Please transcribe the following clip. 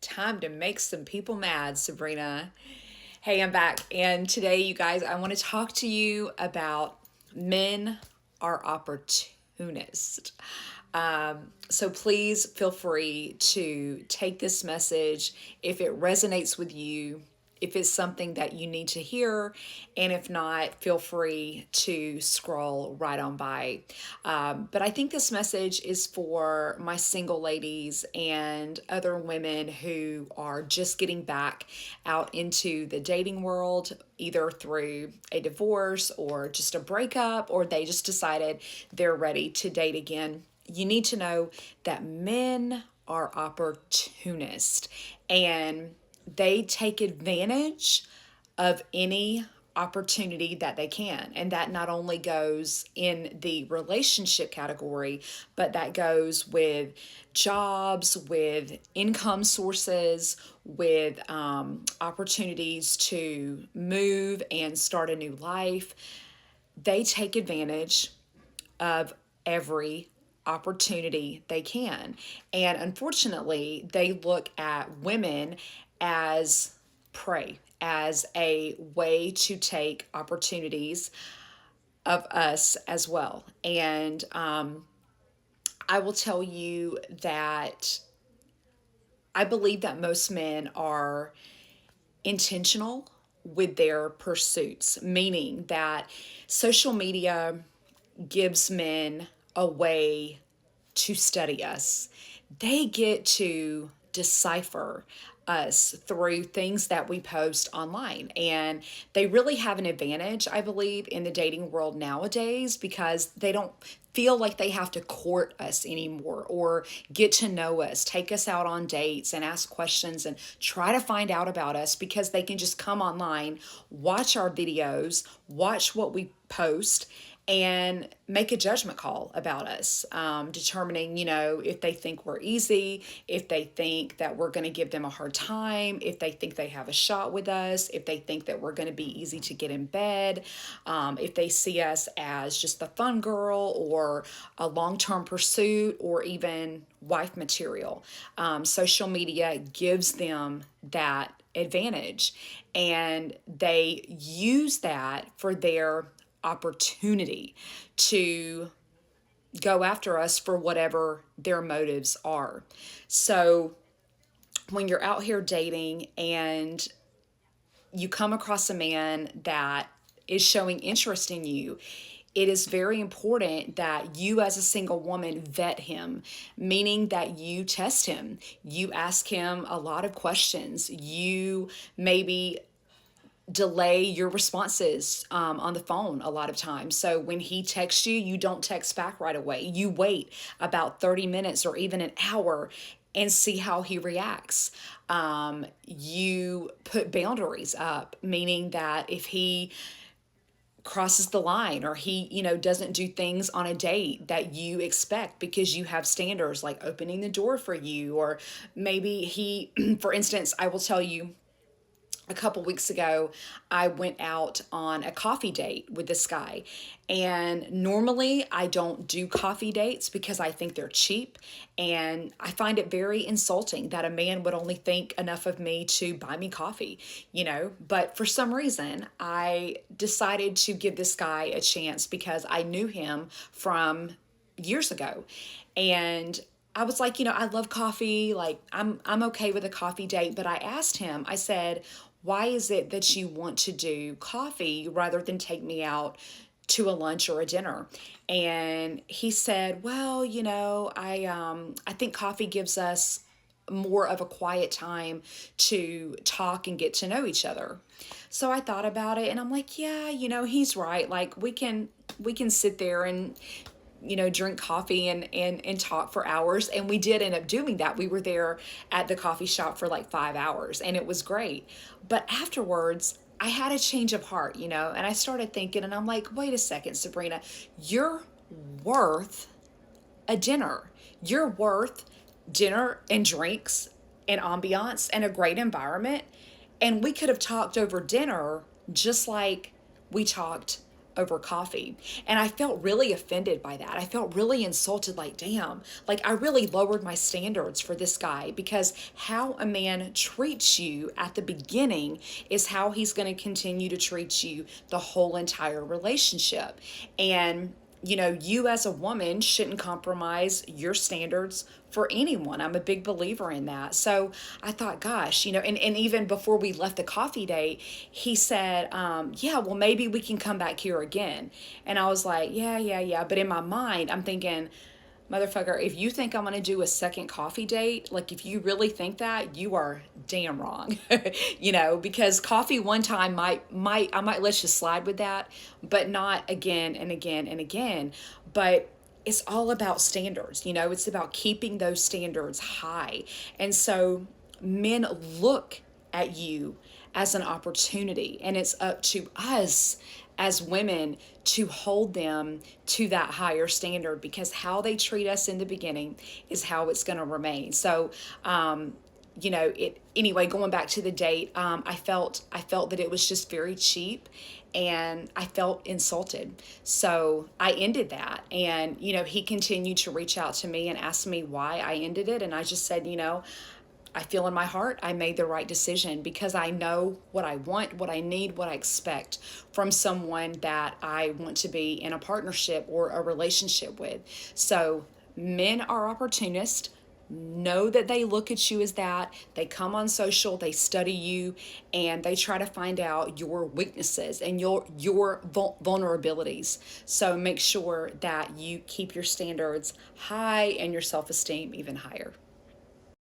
Time to make some people mad, Sabrina. Hey, I'm back. And today, you guys, I want to talk to you about men are opportunists. So please feel free to take this message if it resonates with you, if it's something that you need to hear, and if not, feel free to scroll right on by. But I think this message is for my single ladies and other women who are just getting back out into the dating world, either through a divorce or just a breakup, or they just decided they're ready to date again. You need to know that men are opportunists and they take advantage of any opportunity that they can. And that not only goes in the relationship category, but that goes with jobs, with income sources, with opportunities to move and start a new life. They take advantage of every opportunity they can. And unfortunately, they look at women as prey, as a way to take opportunities of us as well. And I will tell you that I believe that most men are intentional with their pursuits, meaning that social media gives men a way to study us. They get to decipher us through things that we post online. And they really have an advantage, I believe, in the dating world nowadays because they don't feel like they have to court us anymore or get to know us, take us out on dates and ask questions and try to find out about us because they can just come online, watch our videos, watch what we post, and make a judgment call about us, determining, if they think we're easy, if they think that we're going to give them a hard time, if they think they have a shot with us, if they think that we're going to be easy to get in bed, if they see us as just the fun girl or a long-term pursuit or even wife material. Social media gives them that advantage and they use that for their opportunity to go after us for whatever their motives are. So when you're out here dating and you come across a man that is showing interest in you, it is very important that you as a single woman vet him, meaning that you test him. You ask him a lot of questions. You maybe delay your responses on the phone a lot of times. So when he texts you, you don't text back right away. You wait about 30 minutes or even an hour and see how he reacts. You put boundaries up, meaning that if he crosses the line or he doesn't do things on a date that you expect because you have standards like opening the door for you, or maybe he for instance, I will tell you, a couple weeks ago, I went out on a coffee date with this guy. And normally I don't do coffee dates because I think they're cheap. And I find it very insulting that a man would only think enough of me to buy me coffee. But for some reason, I decided to give this guy a chance because I knew him from years ago. And I was like, I love coffee. Like I'm okay with a coffee date, but I asked him. I said, "Why is it that you want to do coffee rather than take me out to a lunch or a dinner?" And he said, "Well, I think coffee gives us more of a quiet time to talk and get to know each other." So I thought about it and I'm like, yeah, he's right. Like we can sit there and drink coffee and talk for hours. And we did end up doing that. We were there at the coffee shop for like 5 hours and it was great. But afterwards, I had a change of heart, and I started thinking, and I'm like, wait a second, Sabrina, you're worth a dinner. You're worth dinner and drinks and ambiance and a great environment. And we could have talked over dinner just like we talked over coffee. And I felt really offended by that. I felt really insulted, like, damn, like I really lowered my standards for this guy, because how a man treats you at the beginning is how he's going to continue to treat you the whole entire relationship. And you as a woman shouldn't compromise your standards for anyone. I'm a big believer in that. So I thought, gosh, and even before we left the coffee date, he said, yeah, well, maybe we can come back here again. And I was like, yeah, yeah, yeah. But in my mind, I'm thinking, motherfucker, if you think I'm going to do a second coffee date, like if you really think that, you are damn wrong. Because coffee one time I might let you slide with that, but not again and again and again. But it's all about standards. It's about keeping those standards high. And so men look at you as an opportunity, and it's up to us as women to hold them to that higher standard, because how they treat us in the beginning is how it's going to remain. So anyway, going back to the date, I felt that it was just very cheap, and I felt insulted. So I ended that. And he continued to reach out to me and ask me why I ended it, and I just said, I feel in my heart I made the right decision, because I know what I want, what I need, what I expect from someone that I want to be in a partnership or a relationship with. So men are opportunists. Know that they look at you as that. They come on social, they study you, and they try to find out your weaknesses and your vulnerabilities. So make sure that you keep your standards high and your self-esteem even higher.